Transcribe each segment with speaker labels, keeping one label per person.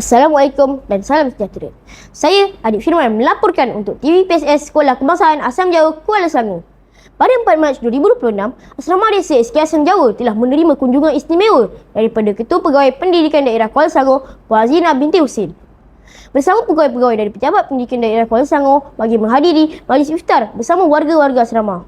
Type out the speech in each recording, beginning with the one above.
Speaker 1: Assalamualaikum dan salam sejahtera. Saya Adik Firman melaporkan untuk TV PSS Sekolah Kebangsaan Asam Jawa Kuala Selangor. Pada 4 Mac 2026, Asrama Desa SK Asam Jawa telah menerima kunjungan istimewa daripada Ketua Pegawai Pendidikan Daerah Kuala Selangor, Puan Azina binti Husin. Bersama pegawai-pegawai dari Pejabat Pendidikan Daerah Kuala Selangor bagi menghadiri majlis iftar bersama warga-warga asrama.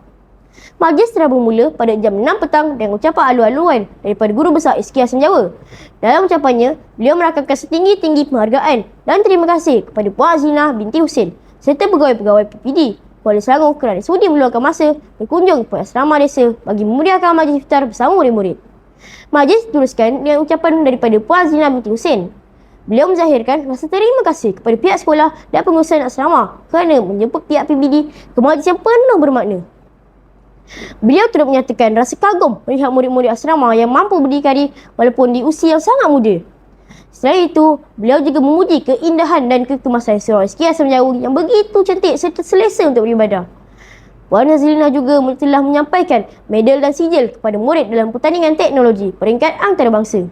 Speaker 1: Majlis telah bermula pada jam 6 petang dengan ucapan alu-aluan daripada Guru Besar SK Asam Jawa. Dalam ucapannya, beliau merakamkan setinggi-tinggi penghargaan dan terima kasih kepada Puan Azina binti Husin serta pegawai-pegawai PPD Kuala Selangor kerana sudi meluangkan masa berkunjung ke asrama desa bagi memeriahkan majlis iftar bersama murid-murid. Majlis diteruskan dengan ucapan daripada Puan Azina binti Husin. Beliau menzahirkan rasa terima kasih kepada pihak sekolah dan pengurusan asrama kerana menjemput pihak PPD ke majlis yang penuh bermakna. Beliau turut menyatakan rasa kagum melihat murid-murid asrama yang mampu berdikari walaupun di usia yang sangat muda. Selain itu, beliau juga memuji keindahan dan kekemasan surau SK Asam Jawa yang begitu cantik serta selesa untuk beribadah. Puan Hazlina juga telah menyampaikan medal dan sijil kepada murid dalam pertandingan teknologi peringkat antarabangsa.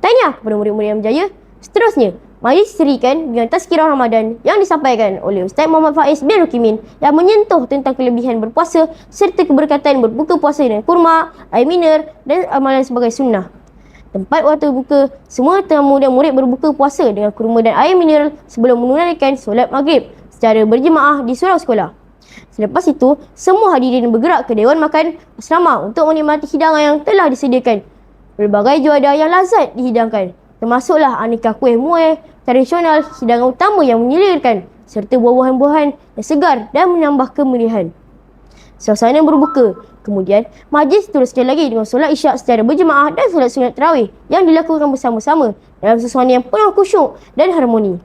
Speaker 1: Tahniah kepada murid-murid yang berjaya. Seterusnya, majlis diserikan dengan tazkirah Ramadan yang disampaikan oleh Ustaz Muhammad Faiz bin Rukimin yang menyentuh tentang kelebihan berpuasa serta keberkatan berbuka puasa dengan kurma, air mineral dan amalan sebagai sunnah. Tempat waktu buka, semua tamu dan murid berbuka puasa dengan kurma dan air mineral sebelum menunaikan solat maghrib secara berjemaah di surau sekolah. Selepas itu, semua hadirin bergerak ke Dewan Makan Asrama untuk menikmati hidangan yang telah disediakan. Berbagai juadah yang lazat dihidangkan, termasuklah aneka kuih muih tradisional, hidangan utama yang menyilirkan serta buah-buahan yang segar dan menambah kemeriahan suasana berbuka. Kemudian, majlis teruskan lagi dengan solat isyak secara berjemaah dan solat sunat tarawih yang dilakukan bersama-sama dalam suasana yang penuh khusyuk dan harmoni.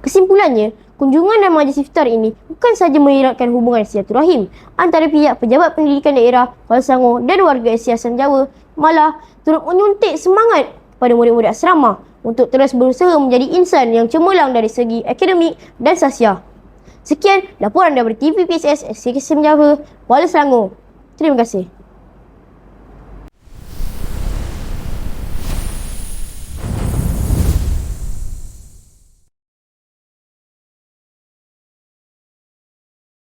Speaker 1: Kesimpulannya, kunjungan dan majlis iftar ini bukan sahaja mengeratkan hubungan silaturahim antara pihak Pejabat Pendidikan Daerah Kuala Selangor dan warga SK Asam Jawa, malah turut menyuntik semangat kepada murid-murid asrama untuk terus berusaha menjadi insan yang cemerlang dari segi akademik dan sosial. Sekian laporan daripada TV PSS SK Asam Jawa Kuala Selangor. Terima kasih.